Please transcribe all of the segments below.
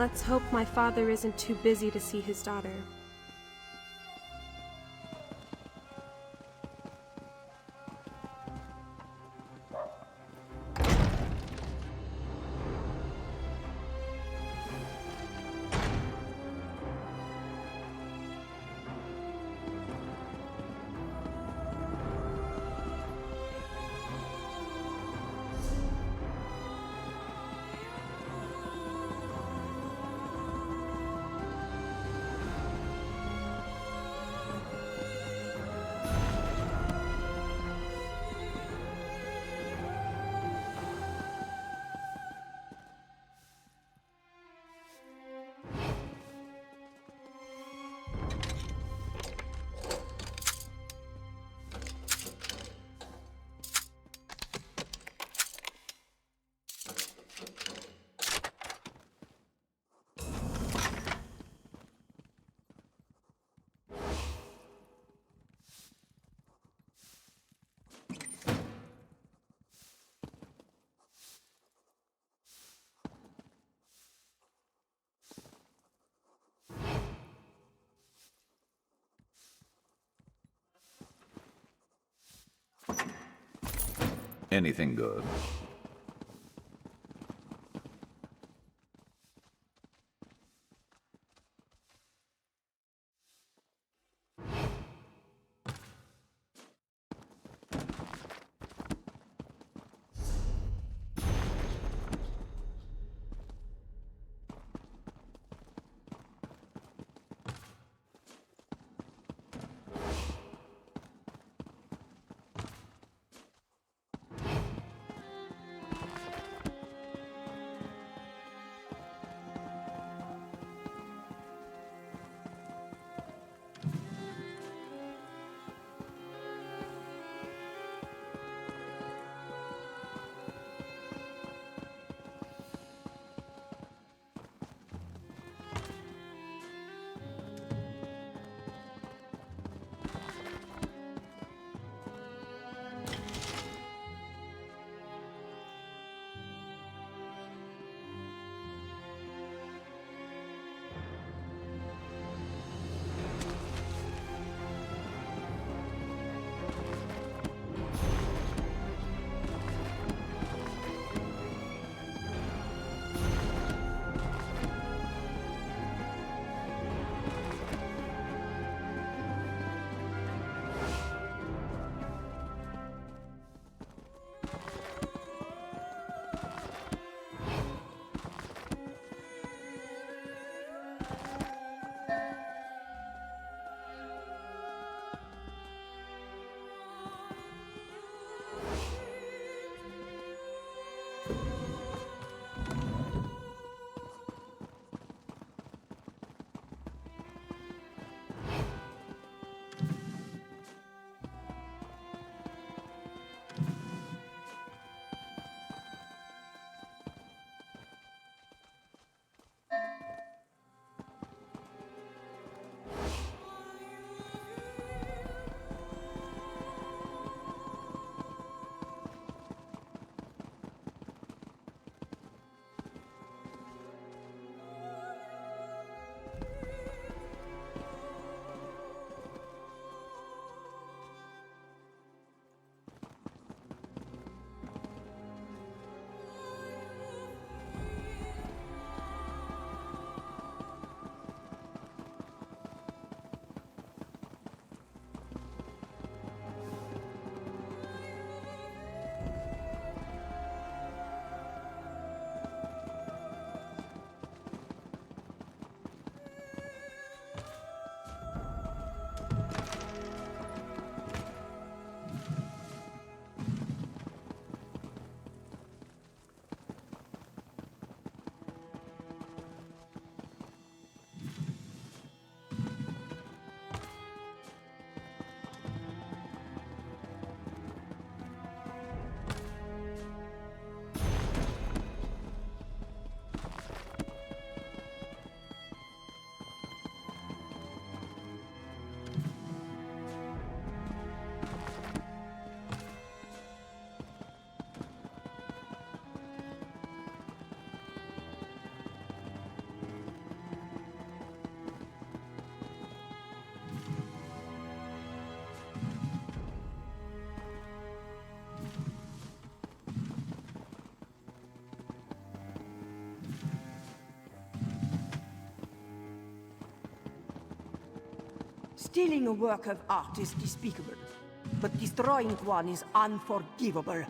Let's hope my father isn't too busy to see his daughter. Anything good? Stealing a work of art is despicable, but destroying one is unforgivable.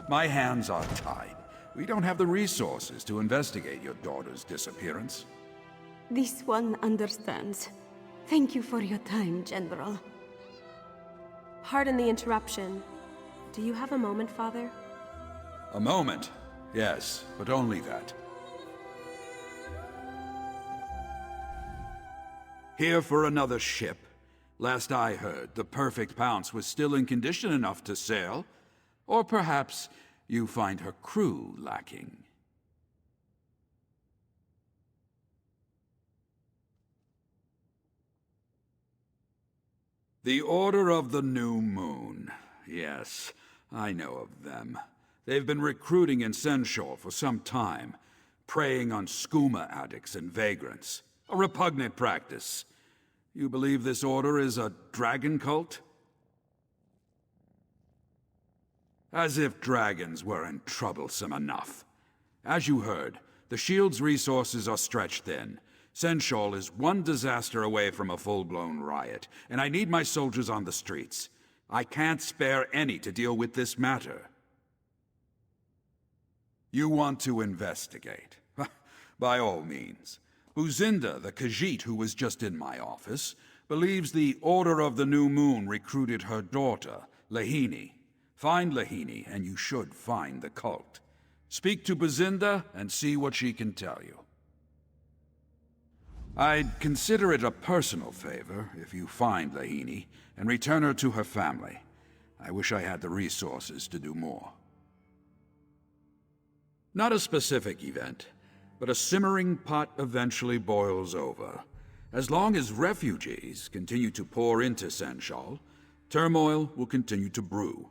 My hands are tied. We don't have the resources to investigate your daughter's disappearance. This one understands. Thank you for your time, General. Pardon the interruption. Do you have a moment, Father? A moment? Yes, but only that. Here for another ship. Last I heard, the Perfect Pounce was still in condition enough to sail. Or perhaps you find her crew lacking. The Order of the New Moon. Yes, I know of them. They've been recruiting in Senshore for some time, preying on skooma addicts and vagrants. A repugnant practice. You believe this order is a dragon cult? As if dragons weren't troublesome enough. As you heard, the Shield's resources are stretched thin. Senshore is one disaster away from a full-blown riot, and I need my soldiers on the streets. I can't spare any to deal with this matter. You want to investigate? By all means. Huzinda, the Khajiit who was just in my office, believes the Order of the New Moon recruited her daughter, Lahini. Find Lahini, and you should find the cult. Speak to Bazinda and see what she can tell you. I'd consider it a personal favor if you find Lahini and return her to her family. I wish I had the resources to do more. Not a specific event, but a simmering pot eventually boils over. As long as refugees continue to pour into Senshore, turmoil will continue to brew.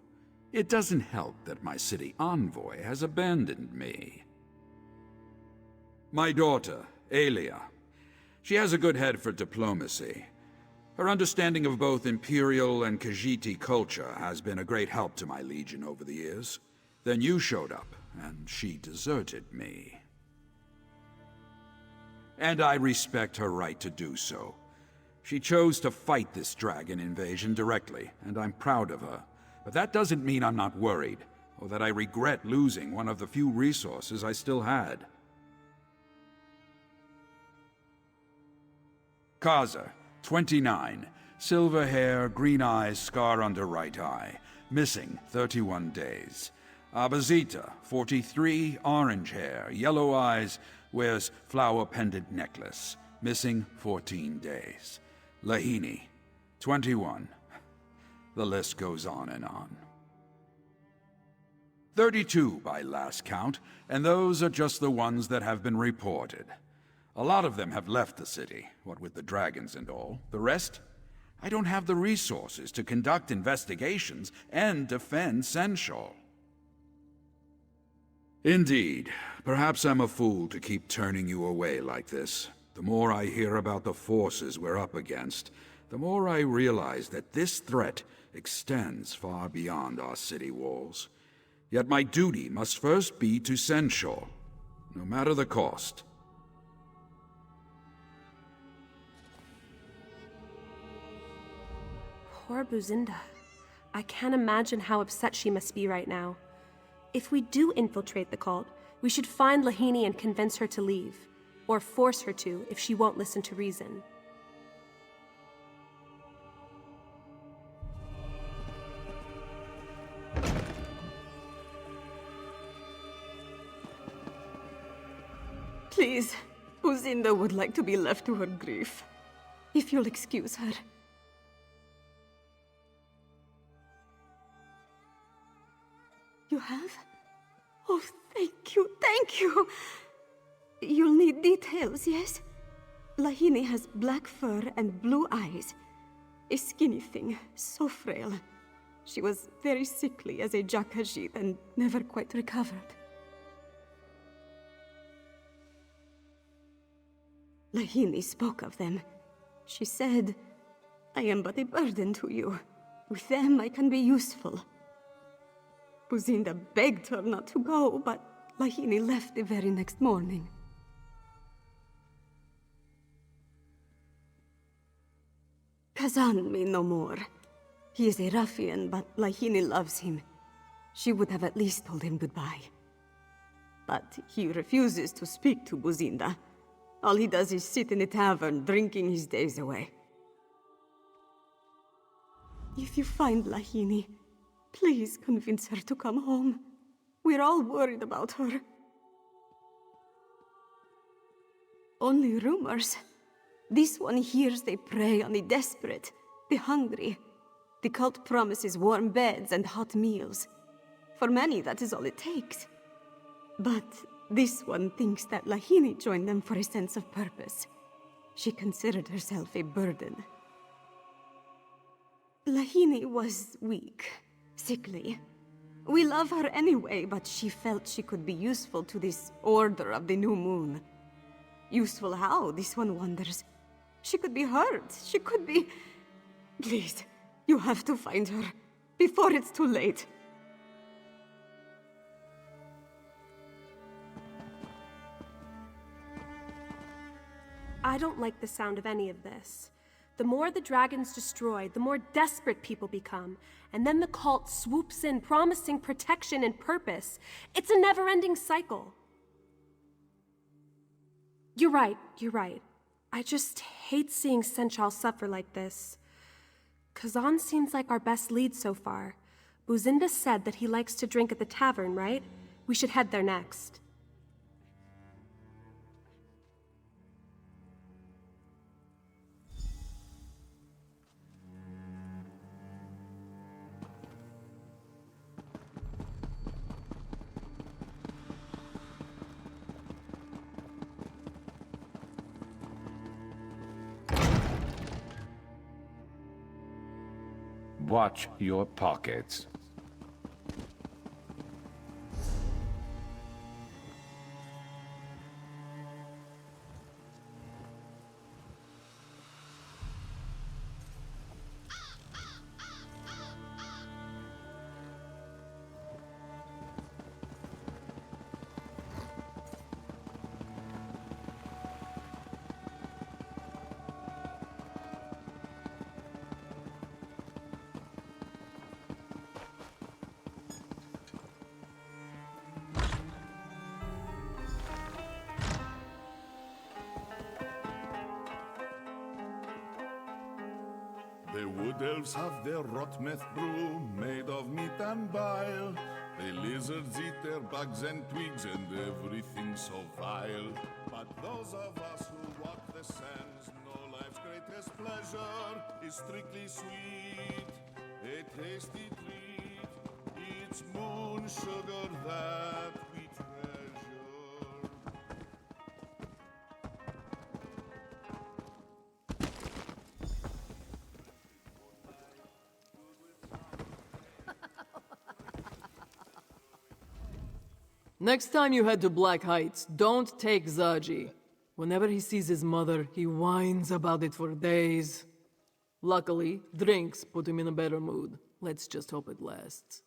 It doesn't help that my city envoy has abandoned me. My daughter, Aelia. She has a good head for diplomacy. Her understanding of both Imperial and Khajiiti culture has been a great help to my legion over the years. Then you showed up, and she deserted me. And I respect her right to do so. She chose to fight this dragon invasion directly, and I'm proud of her. But that doesn't mean I'm not worried, or that I regret losing one of the few resources I still had. Kaza, 29. Silver hair, green eyes, scar under right eye. Missing 31 days. Abazita, 43. Orange hair, yellow eyes, wears flower pendant necklace. Missing 14 days. Lahini, 21. The list goes on and on. 32 by last count, and those are just the ones that have been reported. A lot of them have left the city, what with the dragons and all. The rest? I don't have the resources to conduct investigations and defend Senshal. Indeed. Perhaps I'm a fool to keep turning you away like this. The more I hear about the forces we're up against, the more I realize that this threat extends far beyond our city walls. Yet my duty must first be to Senshal, no matter the cost. Poor Buzinda. I can't imagine how upset she must be right now. If we do infiltrate the cult, we should find Lahini and convince her to leave. Or force her to, if she won't listen to reason. Please, Buzinda would like to be left to her grief. If you'll excuse her. You have? Oh, thank you, thank you! You'll need details, yes? Lahini has black fur and blue eyes. A skinny thing, so frail. She was very sickly as a Jakajit and never quite recovered. Lahini spoke of them. She said, I am but a burden to you. With them I can be useful. Buzinda begged her not to go, but Lahini left the very next morning. Kazan me no more. He is a ruffian, but Lahini loves him. She would have at least told him goodbye. But he refuses to speak to Buzinda. All he does is sit in a tavern, drinking his days away. If you find Lahini, please convince her to come home. We're all worried about her. Only rumors. This one hears they prey on the desperate, the hungry. The cult promises warm beds and hot meals. For many, that is all it takes. But this one thinks that Lahini joined them for a sense of purpose. She considered herself a burden. Lahini was weak, sickly. We love her anyway, but she felt she could be useful to this Order of the New Moon. Useful how, this one wonders. She could be hurt, she could be... Please, you have to find her, before it's too late. I don't like the sound of any of this. The more the dragons destroy, the more desperate people become. And then the cult swoops in, promising protection and purpose. It's a never-ending cycle. You're right, you're right. I just hate seeing Senchal suffer like this. Kazan seems like our best lead so far. Buzinda said that he likes to drink at the tavern, right? We should head there next. Watch your pockets. The wood elves have their rot meth brew, made of meat and bile. The lizards eat their bugs and twigs and everything so vile. But those of us who walk the sands know life's greatest pleasure is strictly sweet. A tasty treat, each this moon sugar that we treasure. Next time you head to Black Heights, don't take Zaji. Whenever he sees his mother, he whines about it for days. Luckily, drinks put him in a better mood. Let's just hope it lasts.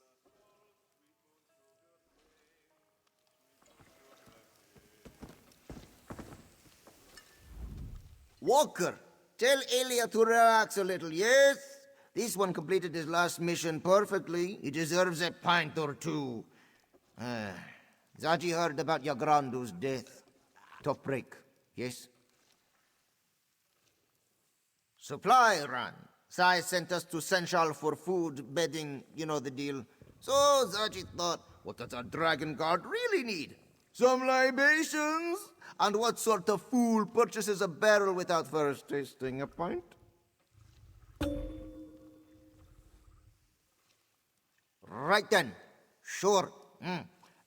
Walker, tell Elia to relax a little, yes? This one completed his last mission perfectly. He deserves a pint or two. Zaji heard about Yagrandu's death. Tough break, yes? Supply run. Sai sent us to Senchal for food, bedding, you know the deal. So Zaji thought, what does a dragon guard really need? Some libations? And what sort of fool purchases a barrel without first tasting a pint? Right then. Sure.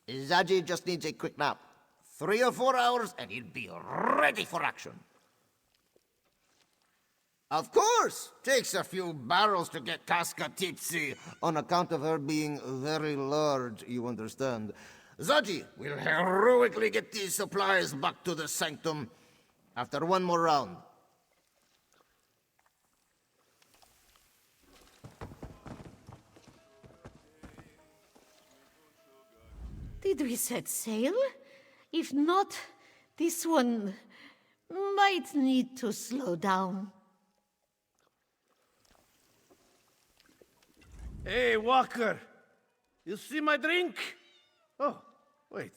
Zaji just needs a quick nap. 3 or 4 hours and he'll be ready for action. Of course! Takes a few barrels to get Casca tipsy, on account of her being very large, you understand. Zaji will heroically get these supplies back to the sanctum after one more round. Did we set sail? If not, this one might need to slow down. Hey, Walker! You see my drink? Oh, wait.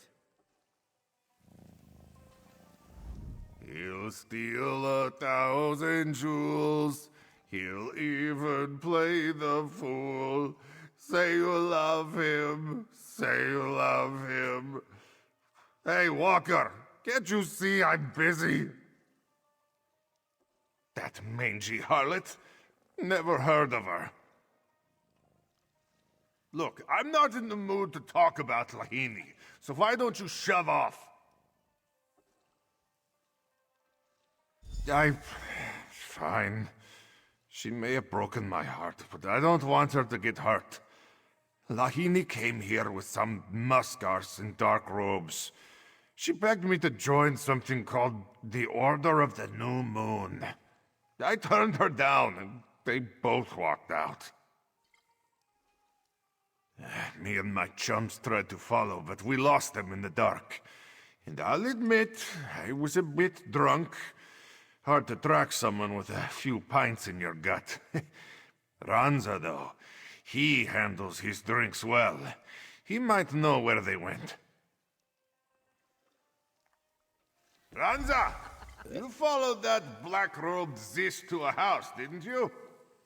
He'll steal 1,000 jewels. He'll even play the fool. Say you love him. Say you love him. Hey, Walker, can't you see I'm busy? That mangy harlot? Never heard of her. Look, I'm not in the mood to talk about Lahini, so why don't you shove off? Fine. She may have broken my heart, but I don't want her to get hurt. Lahini came here with some muskars in dark robes. She begged me to join something called the Order of the New Moon. I turned her down, and they both walked out. Me and my chums tried to follow, but we lost them in the dark. And I'll admit, I was a bit drunk. Hard to track someone with a few pints in your gut. Ranza, though, he handles his drinks well. He might know where they went. Ranza! You followed that black-robed Ziz to a house, didn't you?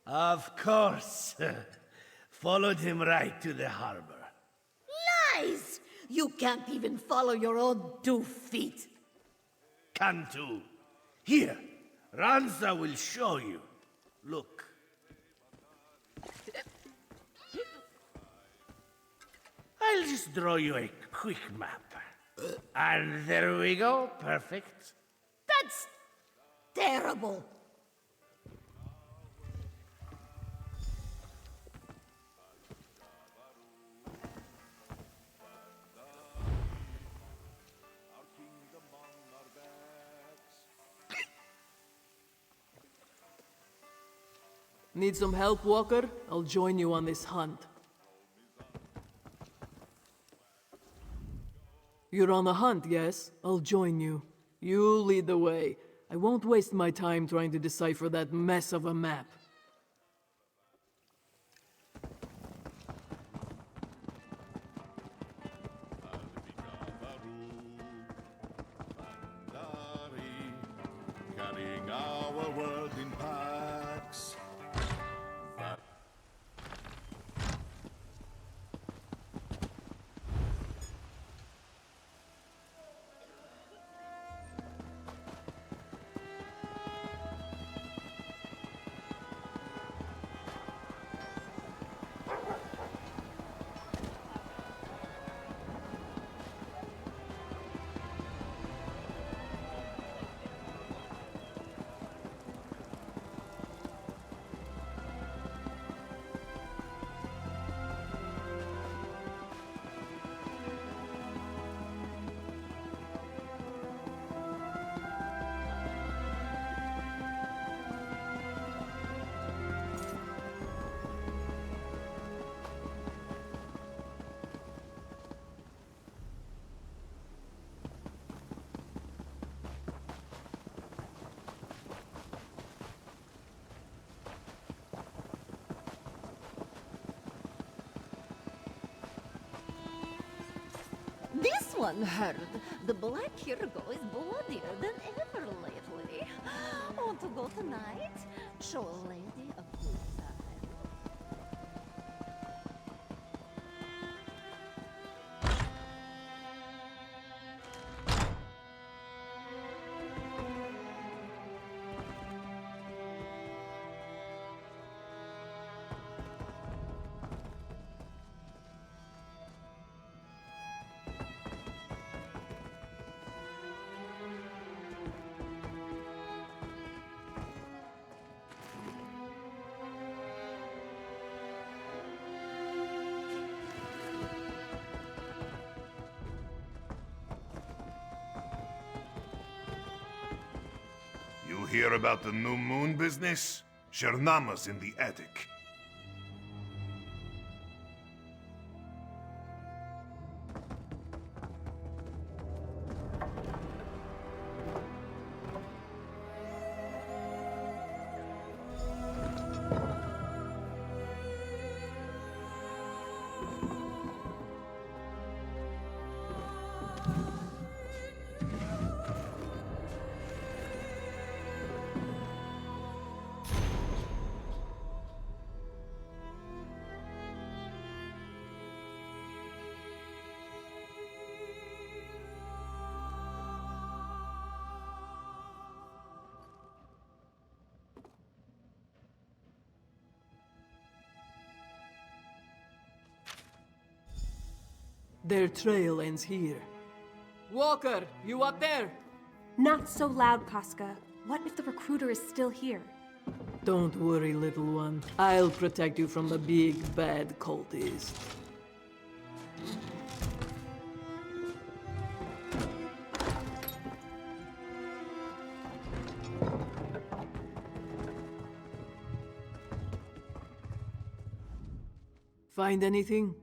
Of course. Followed him right to the harbor. Lies! You can't even follow your own 2 feet. Cantu. Here, Ranza will show you. Look. I'll just draw you a quick map. And there we go. Perfect. That's terrible. Need some help, Walker? I'll join you on this hunt. You're on a hunt, yes? I'll join you. You lead the way. I won't waste my time trying to decipher that mess of a map. Carrying our world in packs. anyone heard? The Black Kirgo is bloodier than ever lately. Want to go tonight? Show a lady a good time. You hear about the new moon business? Shernama's in the attic. Their trail ends here. Walker, you up there? Not so loud, Casca. What if the recruiter is still here? Don't worry, little one. I'll protect you from the big, bad cultist. Find anything?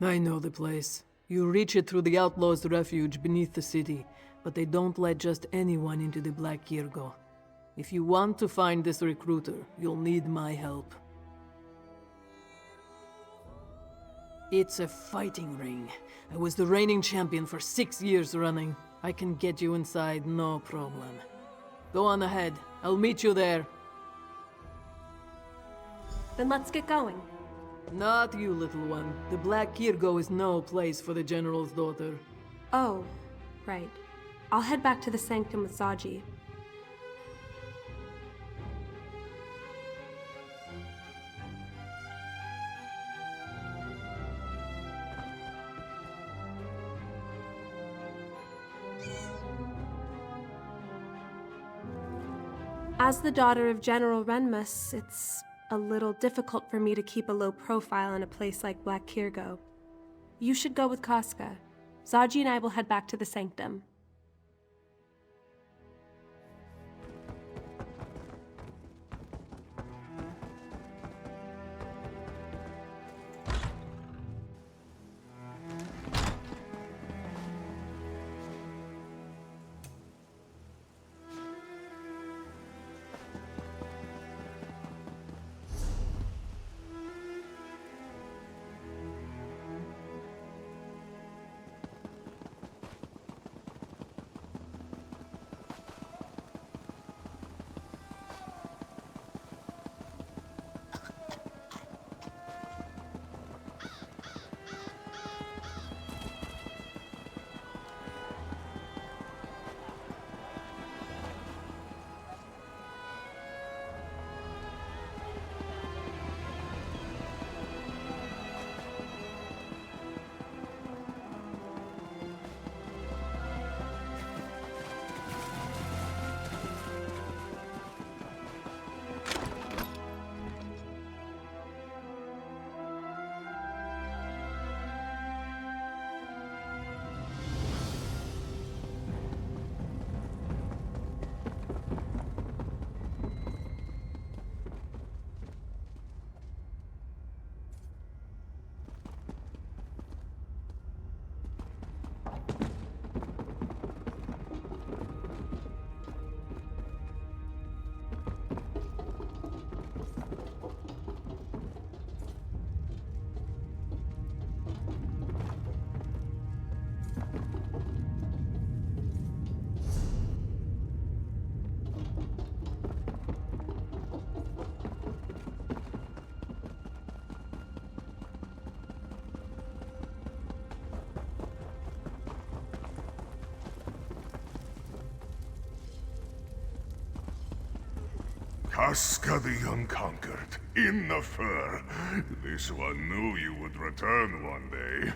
I know the place. You reach it through the Outlaws' refuge beneath the city, but they don't let just anyone into the Black Kirgo. If you want to find this recruiter, you'll need my help. It's a fighting ring. I was the reigning champion for 6 years running. I can get you inside, no problem. Go on ahead. I'll meet you there. Then let's get going. Not you, little one. The Black Kirgo is no place for the General's daughter. Oh, right. I'll head back to the sanctum with Zaji. As the daughter of General Renmus, it's a little difficult for me to keep a low profile in a place like Black Kirgo. You should go with Casca. Zaji and I will head back to the sanctum. Casca the Unconquered, in the fur. This one knew you would return one day.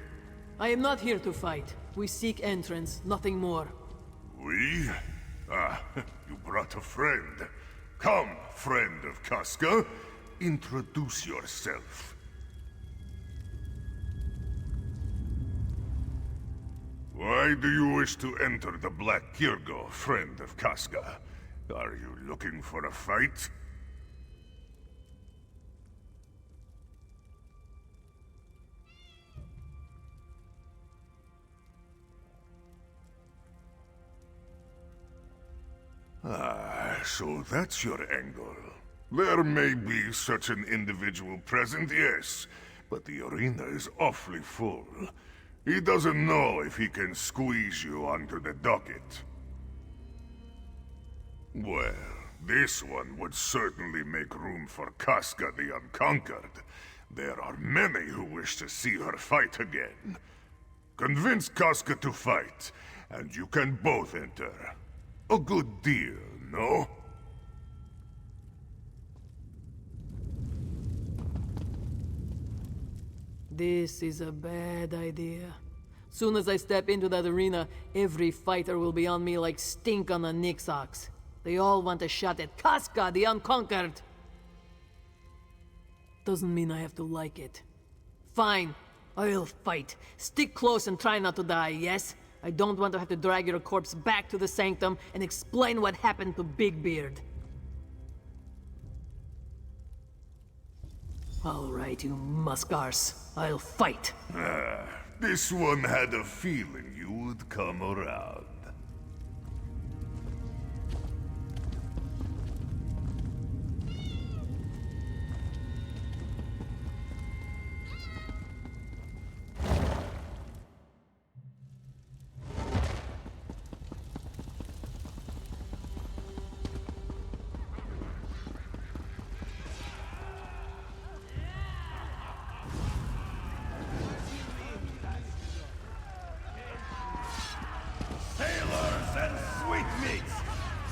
I am not here to fight. We seek entrance, nothing more. We? Ah, you brought a friend. Come, friend of Casca. Introduce yourself. Why do you wish to enter the Black Kirgo, friend of Casca? Are you looking for a fight? Ah, so that's your angle. There may be such an individual present, yes, but the arena is awfully full. He doesn't know if he can squeeze you onto the docket. Well, this one would certainly make room for Casca the Unconquered. There are many who wish to see her fight again. Convince Casca to fight, and you can both enter. A good deal, no? This is a bad idea. Soon as I step into that arena, every fighter will be on me like stink on a Nix ox. They all want a shot at Casca the Unconquered. Doesn't mean I have to like it. Fine, I'll fight. Stick close and try not to die, yes? I don't want to have to drag your corpse back to the sanctum and explain what happened to Big Beard. All right, you muskars. I'll fight. This one had a feeling you would come around.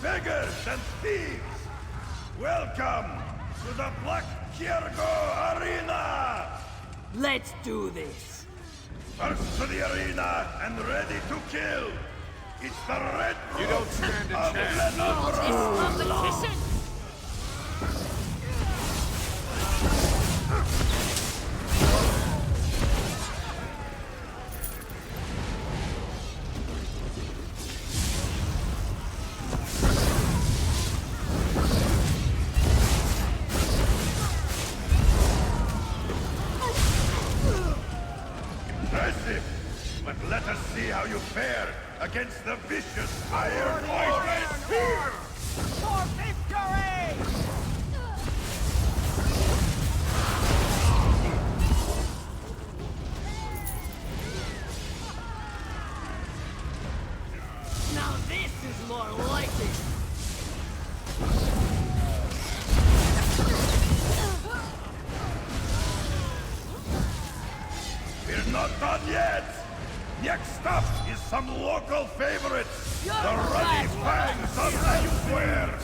Beggars and thieves, welcome to the Black Kirgo Arena! Let's do this! First to the arena and ready to kill! It's the Red You don't stand a chance. Competition! But let us see how you fare against the vicious Iron Warriors here! For victory! Now this is more like it! We're not done yet! Next up is some local favorites! The Ruddy Fangs of Elsewhere!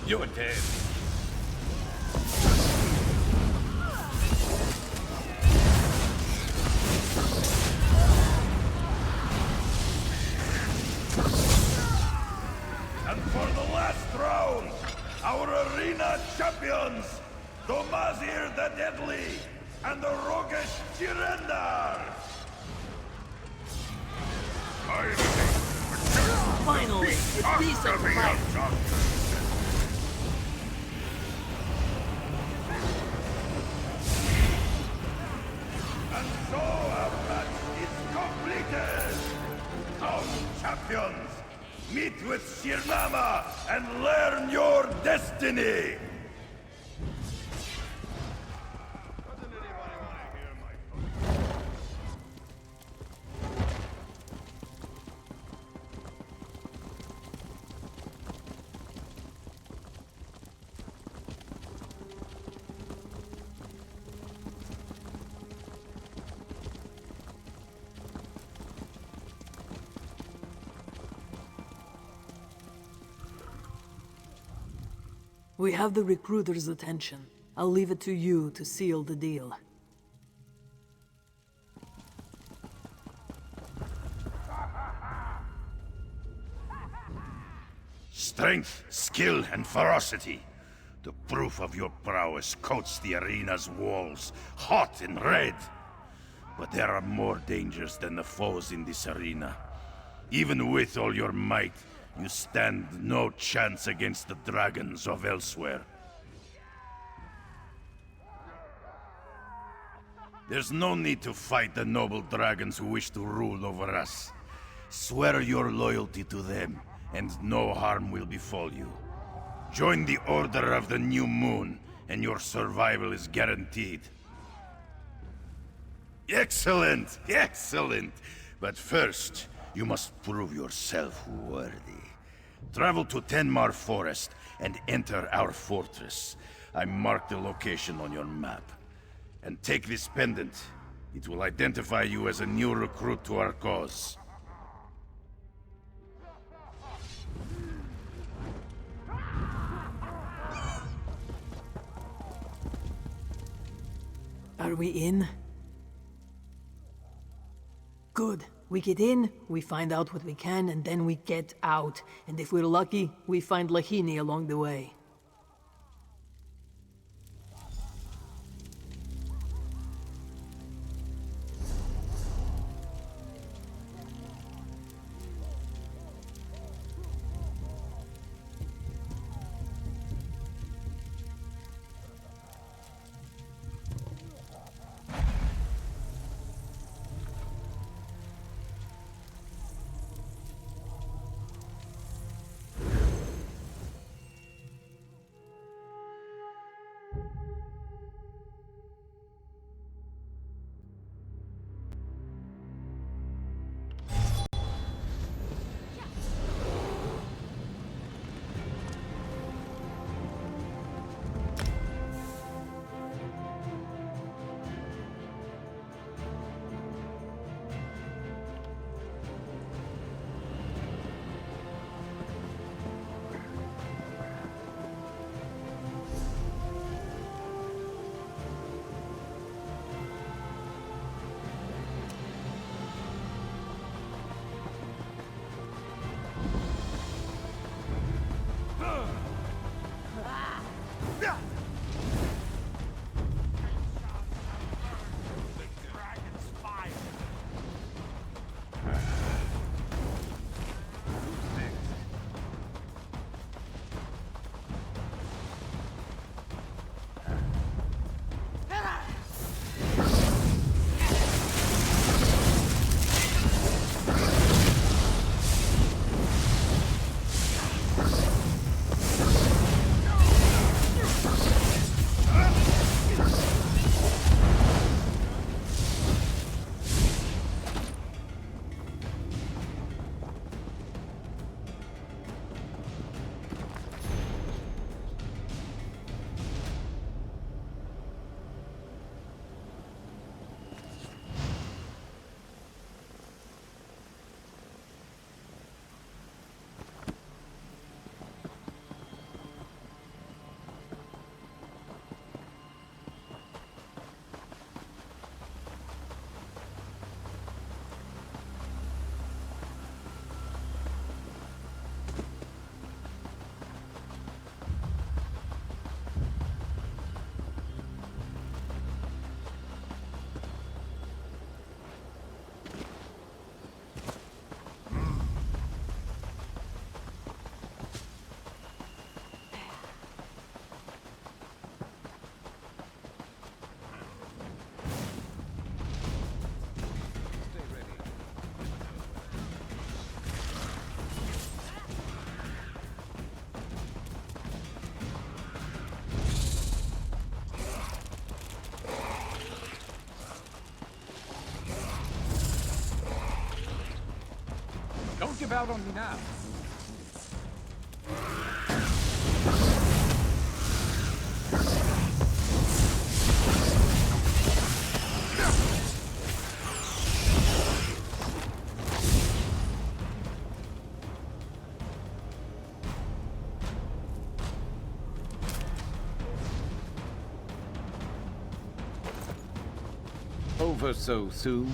You're dead. And for the last round, our arena champions, Domazir the Deadly and the roguish Jirendar! Finally, a decent fight! And so our match is completed! Our champions, meet with Shirnama and learn your destiny! We have the recruiter's attention. I'll leave it to you to seal the deal. Strength, skill, and ferocity. The proof of your prowess coats the arena's walls, hot and red. But there are more dangers than the foes in this arena. Even with all your might, you stand no chance against the dragons of elsewhere. There's no need to fight the noble dragons who wish to rule over us. Swear your loyalty to them, and no harm will befall you. Join the Order of the New Moon, and your survival is guaranteed. Excellent! Excellent! But first, you must prove yourself worthy. Travel to Tenmar Forest and enter our fortress. I marked the location on your map. And take this pendant. It will identify you as a new recruit to our cause. Are we in? Good. We get in, we find out what we can, and then we get out. And if we're lucky, we find Lahini along the way. Don't give out on me now. Over so soon?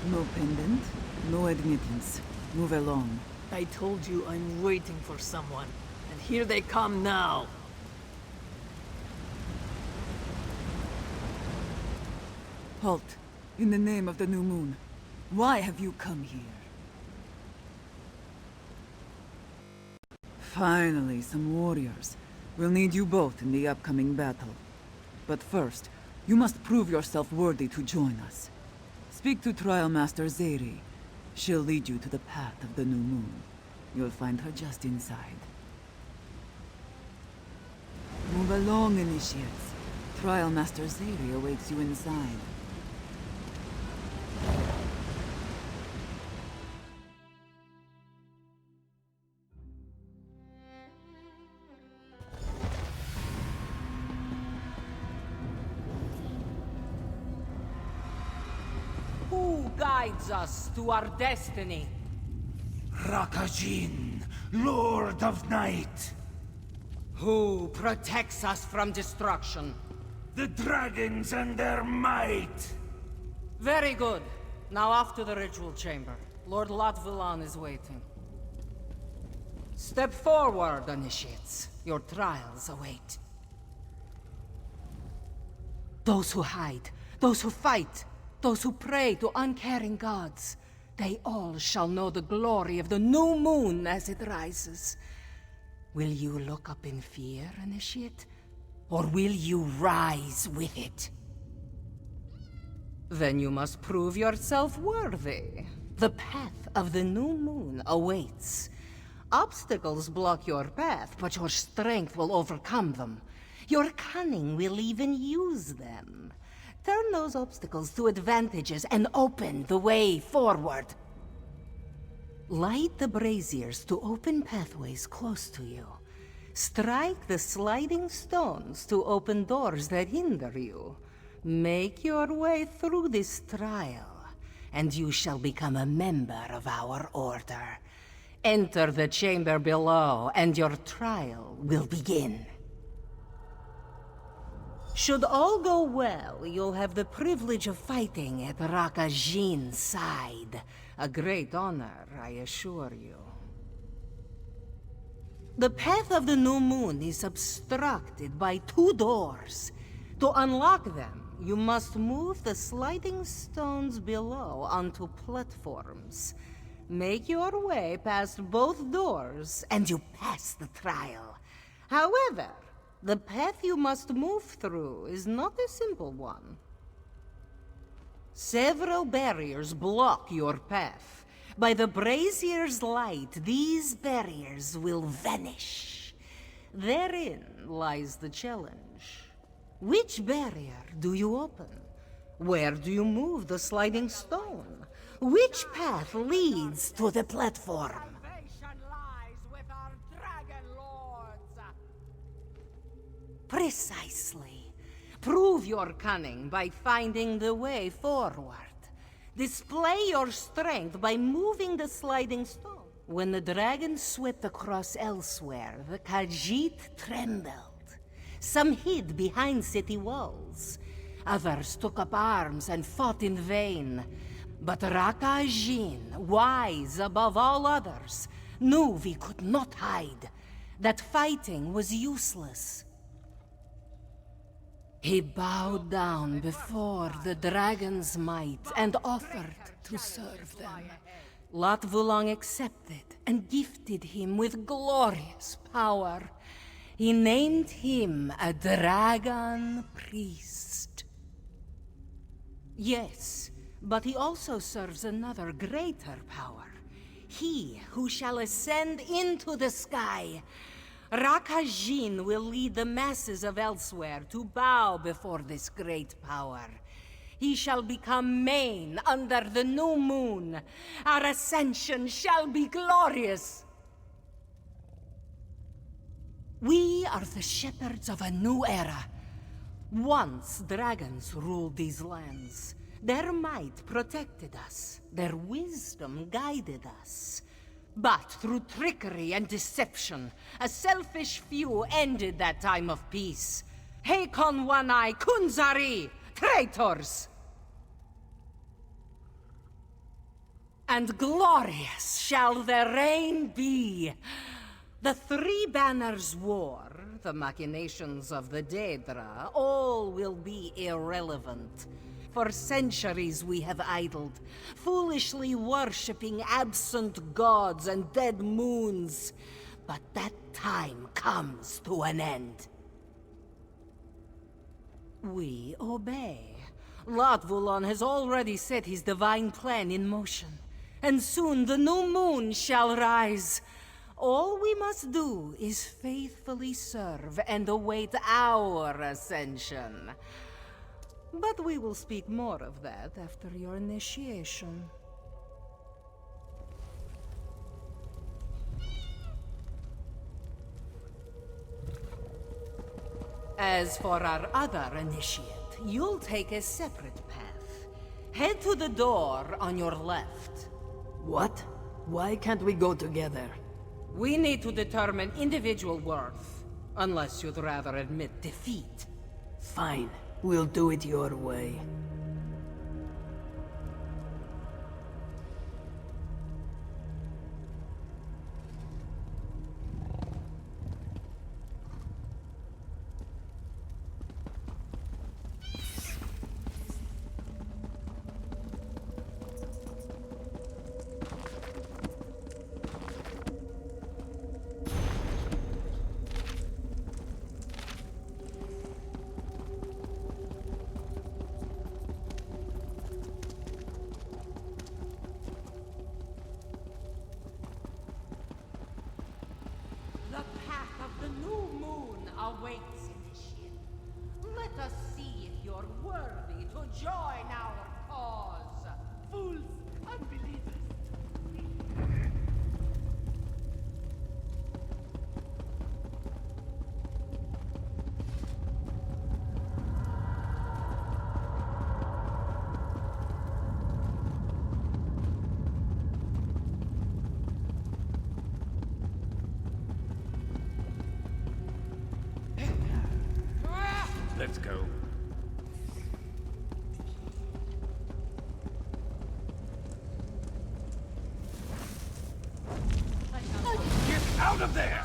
No pendant, no admittance. Move along. I told you I'm waiting for someone, and here they come now. Halt. In the name of the new moon. Why have you come here? Finally, some warriors. We'll need you both in the upcoming battle. But first, you must prove yourself worthy to join us. Speak to Trial Master Zeri. She'll lead you to the path of the new moon. You'll find her just inside. Move along, initiates. Trial Master Zeri awaits you inside. Who guides us to our destiny? Rakajin, Lord of Night. Who protects us from destruction? The dragons and their might. Very good. Now off to the ritual chamber. Lord Latvilan is waiting. Step forward, initiates. Your trials await. Those who hide, those who fight, those who pray to uncaring gods, they all shall know the glory of the new moon as it rises. Will you look up in fear, initiate? Or will you rise with it? Then you must prove yourself worthy. The path of the new moon awaits. Obstacles block your path, but your strength will overcome them. Your cunning will even use them. Turn those obstacles to advantages and open the way forward. Light the braziers to open pathways close to you. Strike the sliding stones to open doors that hinder you. Make your way through this trial, and you shall become a member of our order. Enter the chamber below, and your trial will begin. Should all go well, you'll have the privilege of fighting at Rakajin's side. A great honor, I assure you. The path of the new moon is obstructed by 2 doors. To unlock them, you must move the sliding stones below onto platforms. Make your way past both doors, and you pass the trial. However, the path you must move through is not a simple one. Several barriers block your path. By the brazier's light, these barriers will vanish. Therein lies the challenge. Which barrier do you open? Where do you move the sliding stone? Which path leads to the platform? Salvation lies with our dragon lords. Precisely. Prove your cunning by finding the way forward. Display your strength by moving the sliding stone. When the dragon swept across elsewhere, the Khajiit trembled. Some hid behind city walls. Others took up arms and fought in vain. But Rakajin, wise above all others, knew we could not hide, that fighting was useless. He bowed down before the dragon's might and offered to serve them. Lot Wulong accepted and gifted him with glorious power. He named him a dragon priest. Yes, but he also serves another greater power. He who shall ascend into the sky. Rakajin will lead the masses of elsewhere to bow before this great power. He shall become main under the new moon. Our ascension shall be glorious. We are the shepherds of a new era. Once dragons ruled these lands. Their might protected us. Their wisdom guided us. But through trickery and deception, a selfish few ended that time of peace. Hakon One-Eye Kunzari, traitors! And glorious shall their reign be. The Three Banners War, the machinations of the Daedra, all will be irrelevant. For centuries we have idled, foolishly worshipping absent gods and dead moons. But that time comes to an end. We obey. Lot Wulong has already set his divine plan in motion. And soon the new moon shall rise. All we must do is faithfully serve and await our ascension. But we will speak more of that after your initiation. As for our other initiate, you'll take a separate path. Head to the door on your left. What? Why can't we go together? We need to determine individual worth, unless you'd rather admit defeat. Fine. We'll do it your way. The path of the new moon awaits, initiate. Let us see if you're worthy to join our cause. Fools, unbelievers. Let's go. Get out of there!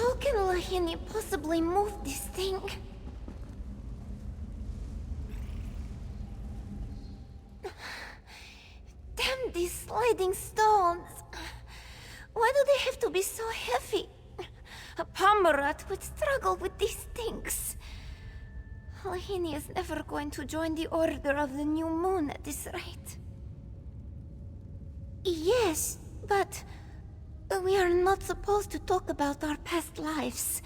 How can Lahini possibly move this thing? Damn these sliding stones! Why do they have to be so heavy? A Pomerat would struggle with these things. Lahini is never going to join the Order of the New Moon at this rate. Yes, but we are not supposed to talk about our past lives.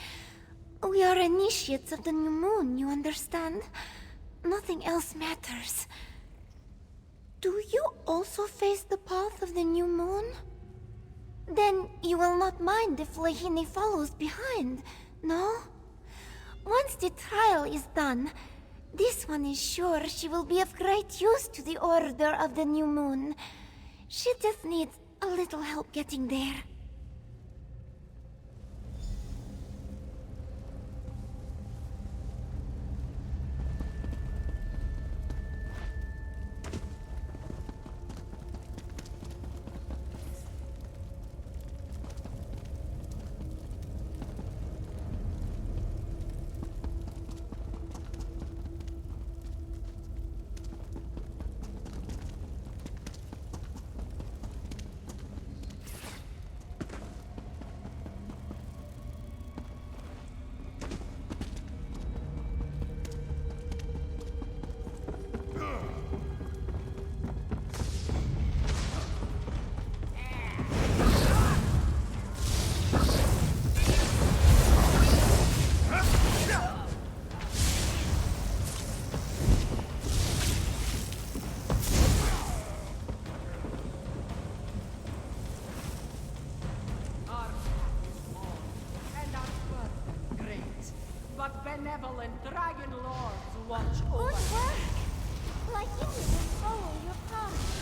We are initiates of the New Moon, you understand? Nothing else matters. Do you also face the path of the New Moon? Then you will not mind if Lahini follows behind, no? Once the trial is done, this one is sure she will be of great use to the Order of the New Moon. She just needs a little help getting there. Benevolent dragon lords watch over. Good work! Lahini will follow your path.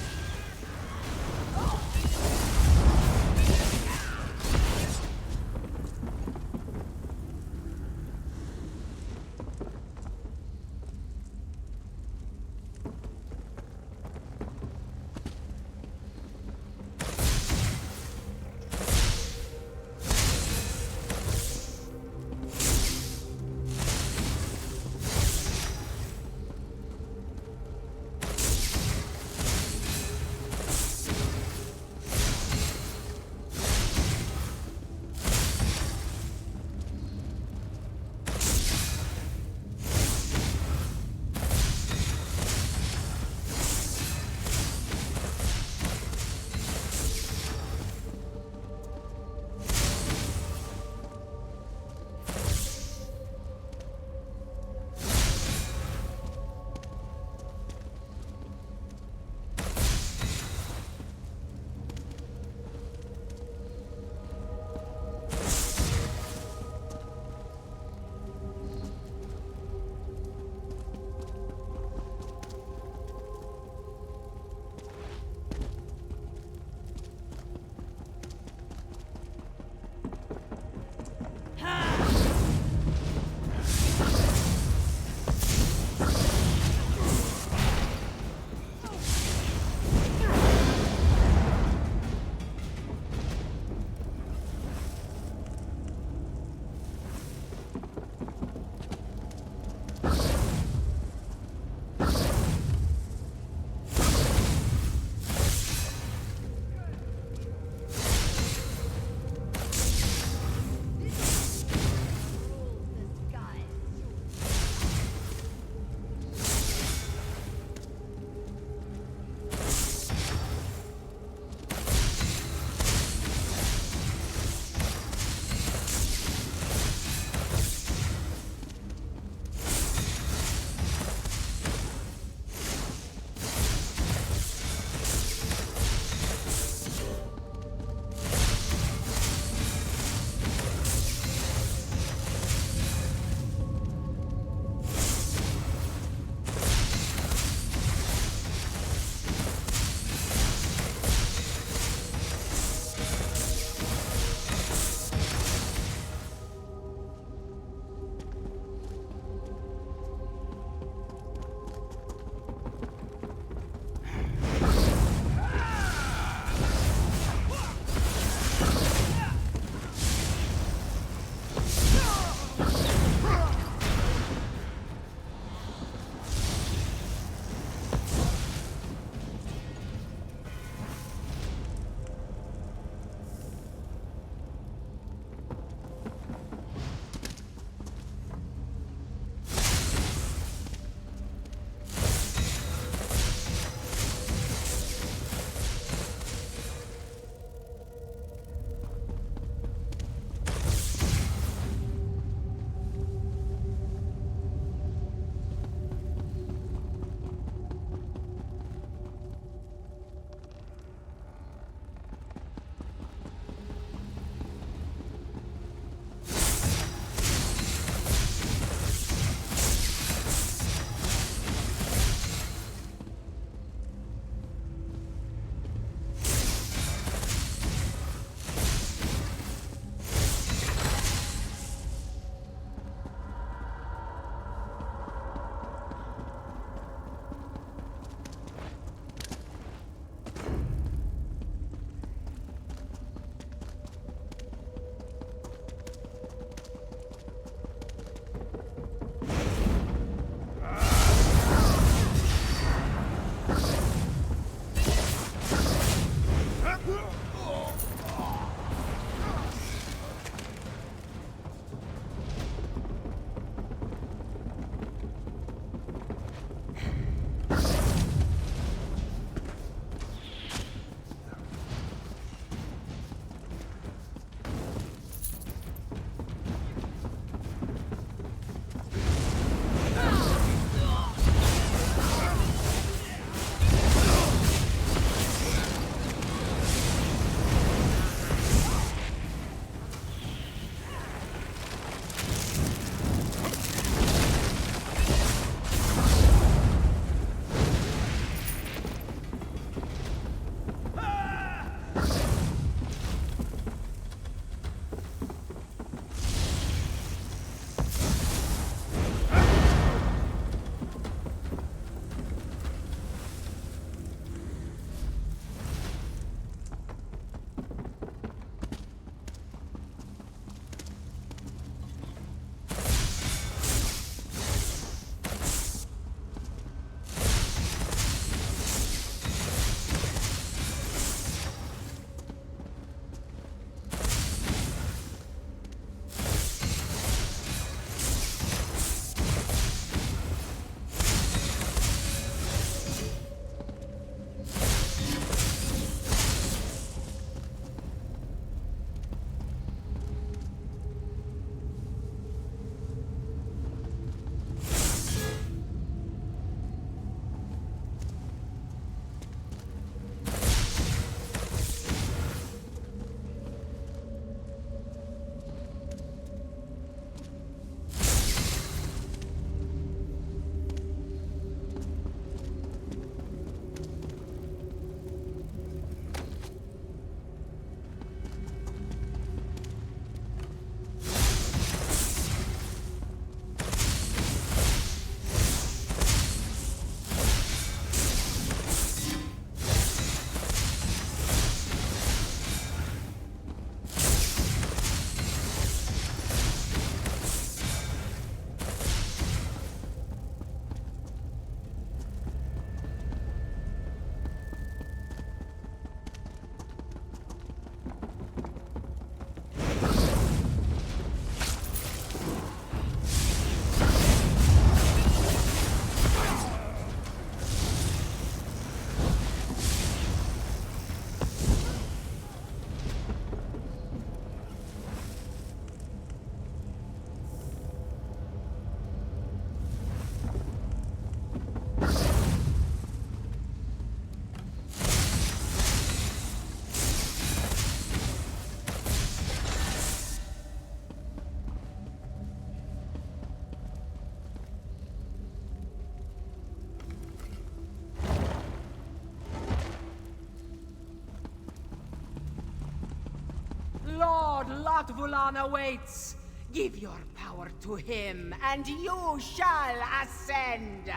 Lord Latvulan awaits. Give your power to him, and you shall ascend.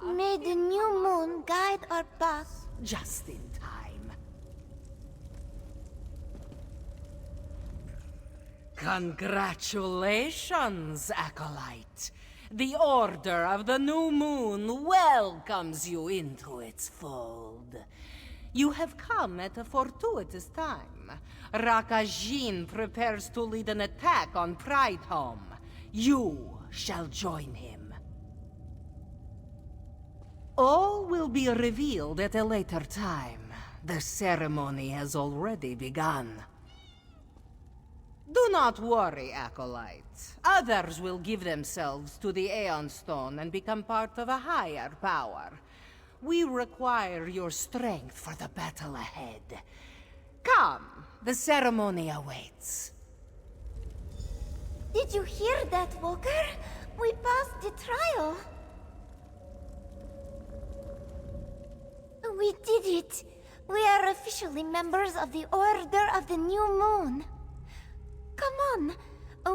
May the new moon guide our path. Just in time. Congratulations, Acolyte. The Order of the New Moon welcomes you into its fold. You have come at a fortuitous time. Rakajin prepares to lead an attack on Pridehome. You shall join him. All will be revealed at a later time. The ceremony has already begun. Do not worry, Acolyte. Others will give themselves to the Aeon Stone and become part of a higher power. We require your strength for the battle ahead. Come, the ceremony awaits. Did you hear that, Walker? We passed the trial. We did it. We are officially members of the Order of the New Moon. Come on.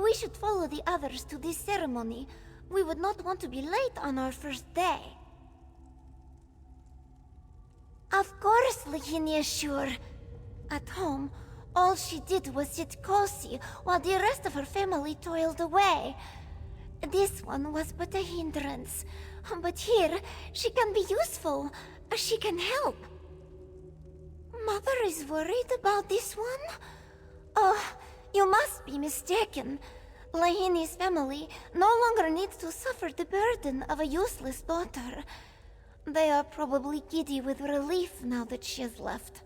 We should follow the others to this ceremony. We would not want to be late on our first day. Of course, Lahini is sure. At home, all she did was sit cozy while the rest of her family toiled away. This one was but a hindrance. But here, she can be useful. She can help. Mother is worried about this one? Oh, you must be mistaken. Lahini's family no longer needs to suffer the burden of a useless daughter. They are probably giddy with relief now that she has left.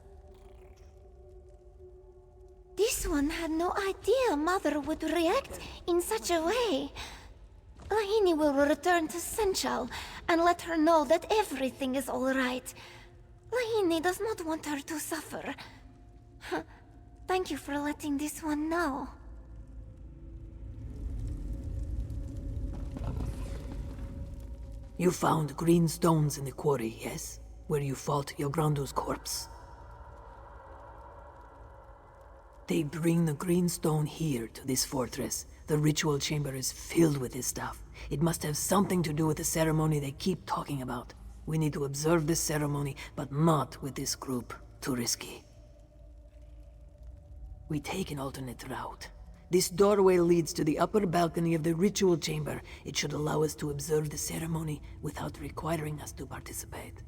This one had no idea Mother would react in such a way. Lahini will return to Senchal and let her know that everything is all right. Lahini does not want her to suffer. Thank you for letting this one know. You found green stones in the quarry, yes? Where you fought Yograndu's corpse. They bring the green stone here to this fortress. The ritual chamber is filled with this stuff. It must have something to do with the ceremony they keep talking about. We need to observe this ceremony, but not with this group. Too risky. We take an alternate route. This doorway leads to the upper balcony of the ritual chamber. It should allow us to observe the ceremony without requiring us to participate.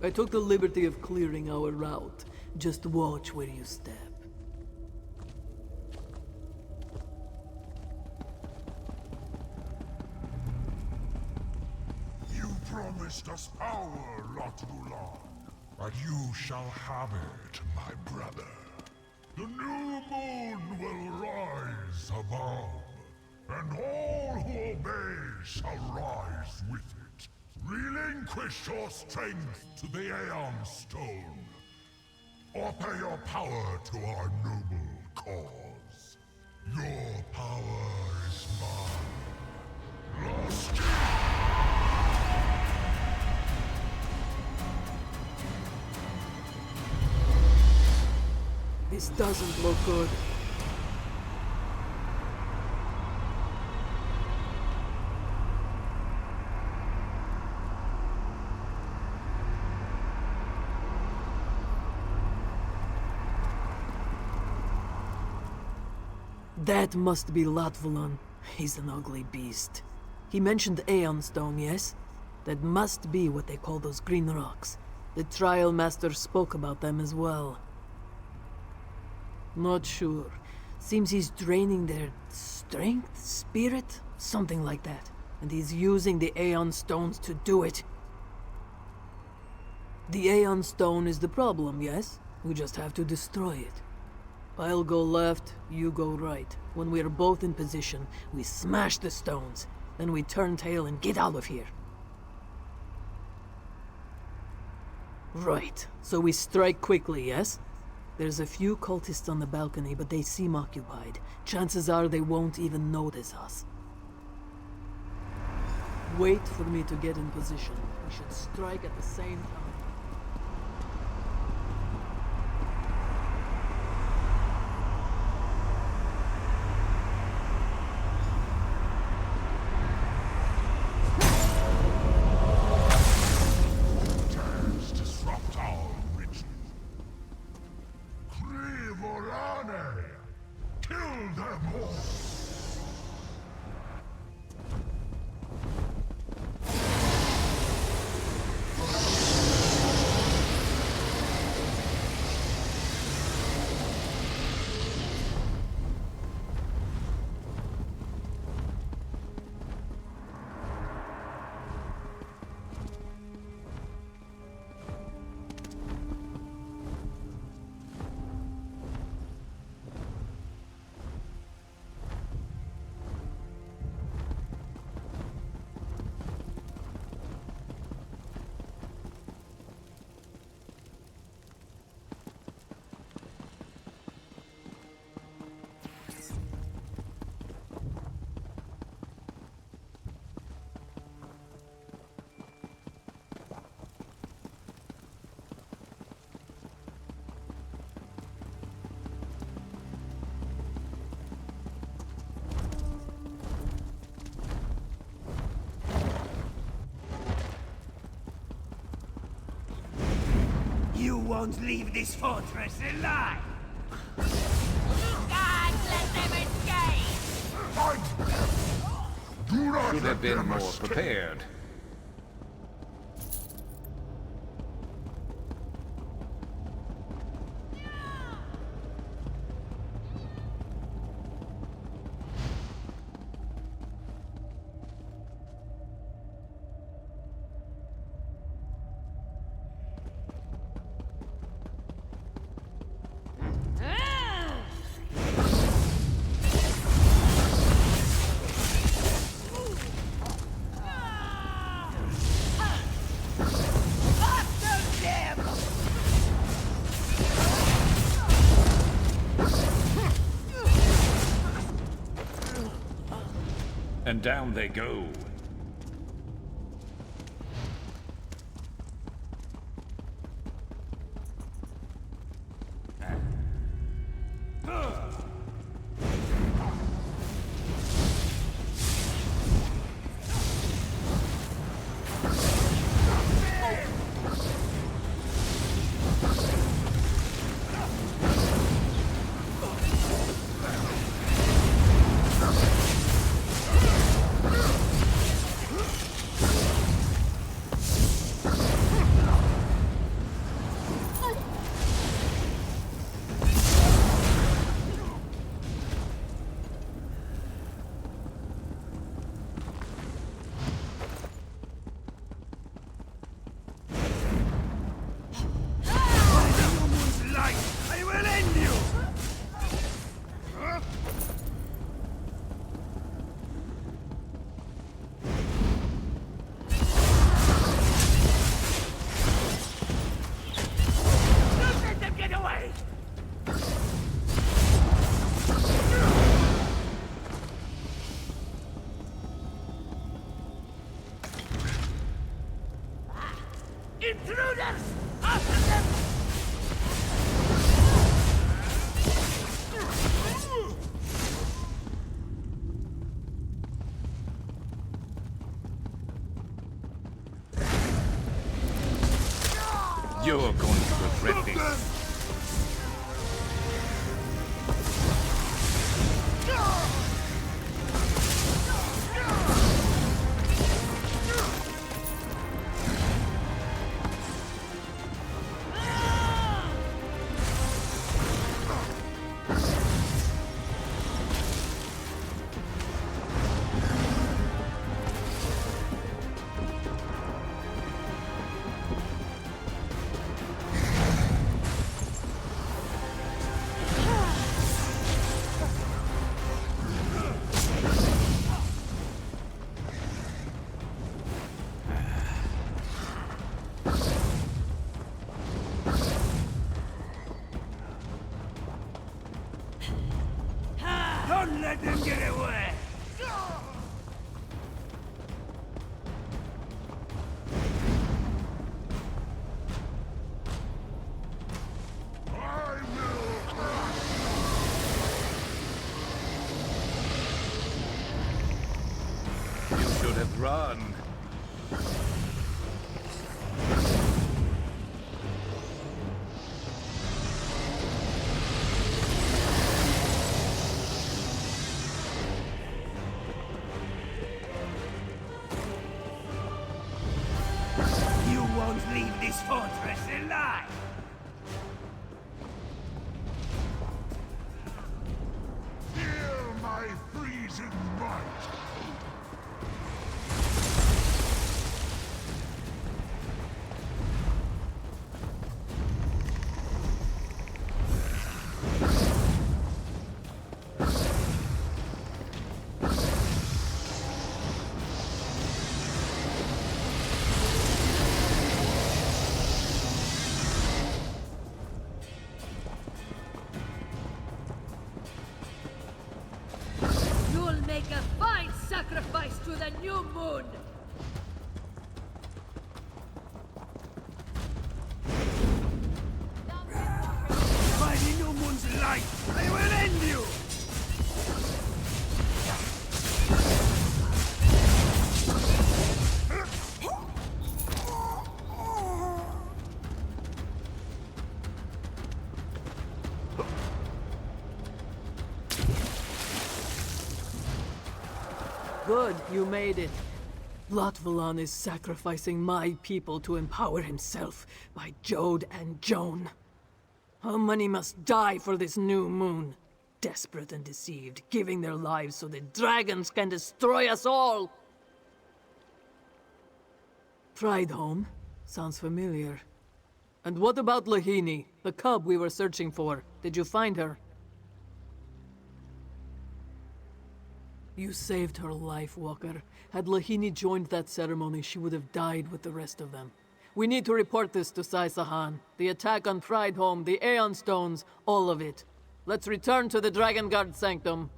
I took the liberty of clearing our route. Just watch where you step. You promised us power, Latvulan, but you shall have it, my brother. The new moon will rise above, and all who obey shall rise with it. Relinquish your strength to the Aeon Stone, or pay your power to our noble cause. Your power is mine. Lost. This doesn't look good. That must be Latvulan. He's an ugly beast. He mentioned Aeon Stone, yes? That must be what they call those green rocks. The Trial Master spoke about them as well. Not sure. Seems he's draining their strength, spirit, something like that. and he's using the Aeon Stones to do it. The Aeon Stone is the problem, yes? We just have to destroy it. I'll go left, you go right. When we're both in position, we smash the stones. Then we turn tail and get out of here. Right, so we strike quickly, yes? There's a few cultists on the balcony, but they seem occupied. Chances are they won't even notice us. Wait for me to get in position. We should strike at the same time. You won't leave this fortress alive! God, let them escape! Should have been more prepared. And down they go. Intruders! After them! You're going to regret this. run. You won't leave this fortress alive! Feel my freezing might! You'll make a fine sacrifice to the new moon! By the new moon's light, I will end you! Good, you made it. Lotvalon is sacrificing my people to empower himself by Jode and Joan. How many must die for this new moon? Desperate and deceived, giving their lives so the dragons can destroy us all! Prideholm? Sounds familiar. And what about Lahini, the cub we were searching for? Did you find her? You saved her life, Walker. Had Lahini joined that ceremony, she would have died with the rest of them. We need to report this to Sai Sahan. The attack on Prideholm, the Aeon Stones, all of it. Let's return to the Dragon Guard Sanctum.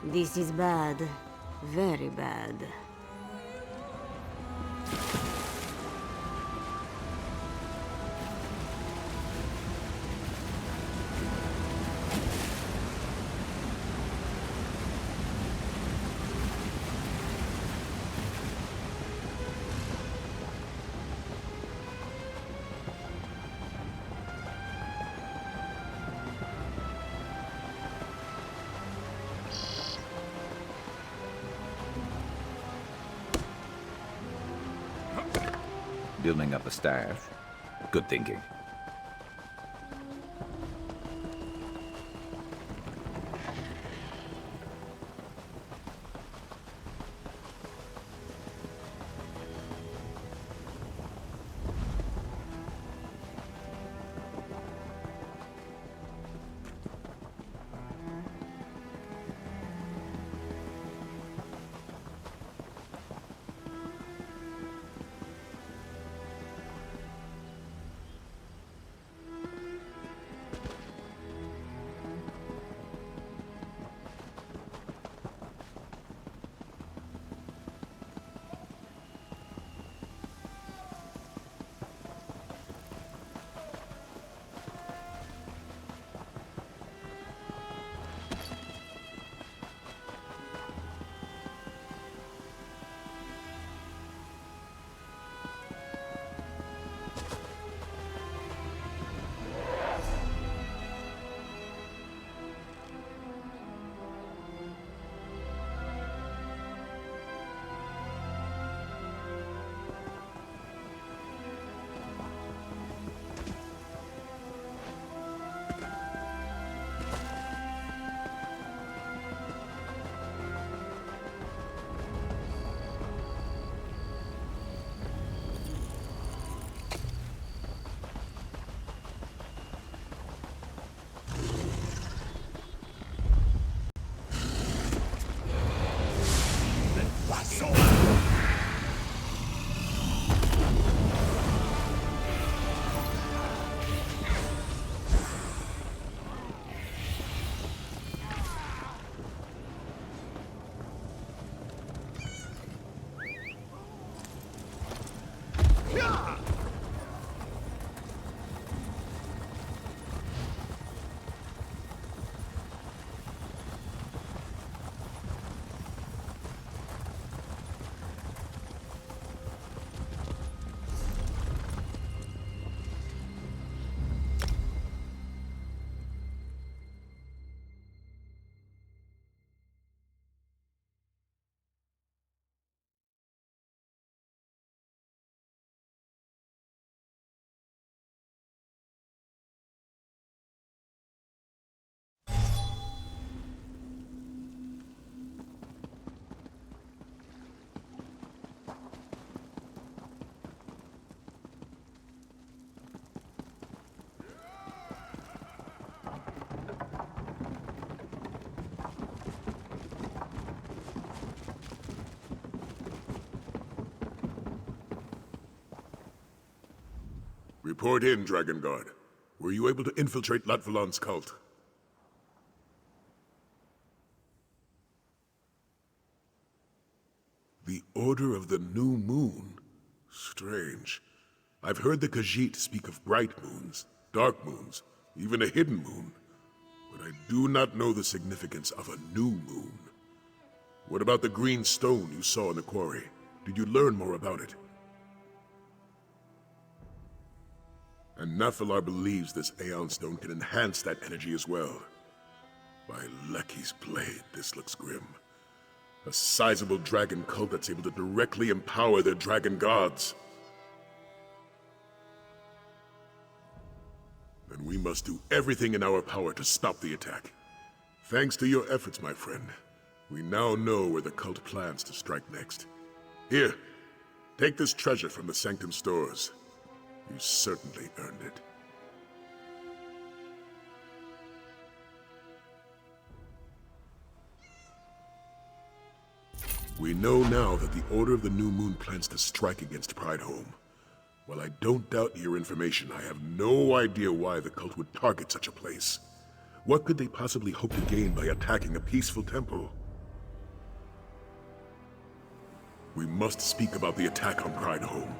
This is bad. Very bad. Building up a staff. Good thinking. Report in, Dragon Guard. Were you able to infiltrate Latvalon's cult? The Order of the New Moon? Strange. I've heard the Khajiit speak of bright moons, dark moons, even a hidden moon. But I do not know the significance of a new moon. What about the green stone you saw in the quarry? Did you learn more about it? And Nathalar believes this Aeon Stone can enhance that energy as well. By Lecky's blade, this looks grim. A sizable dragon cult that's able to directly empower their dragon gods. Then we must do everything in our power to stop the attack. Thanks to your efforts, my friend, we now know where the cult plans to strike next. Here, take this treasure from the Sanctum stores. You certainly earned it. We know now that the Order of the New Moon plans to strike against Prideholme. While I don't doubt your information, I have no idea why the cult would target such a place. What could they possibly hope to gain by attacking a peaceful temple? We must speak about the attack on Prideholme.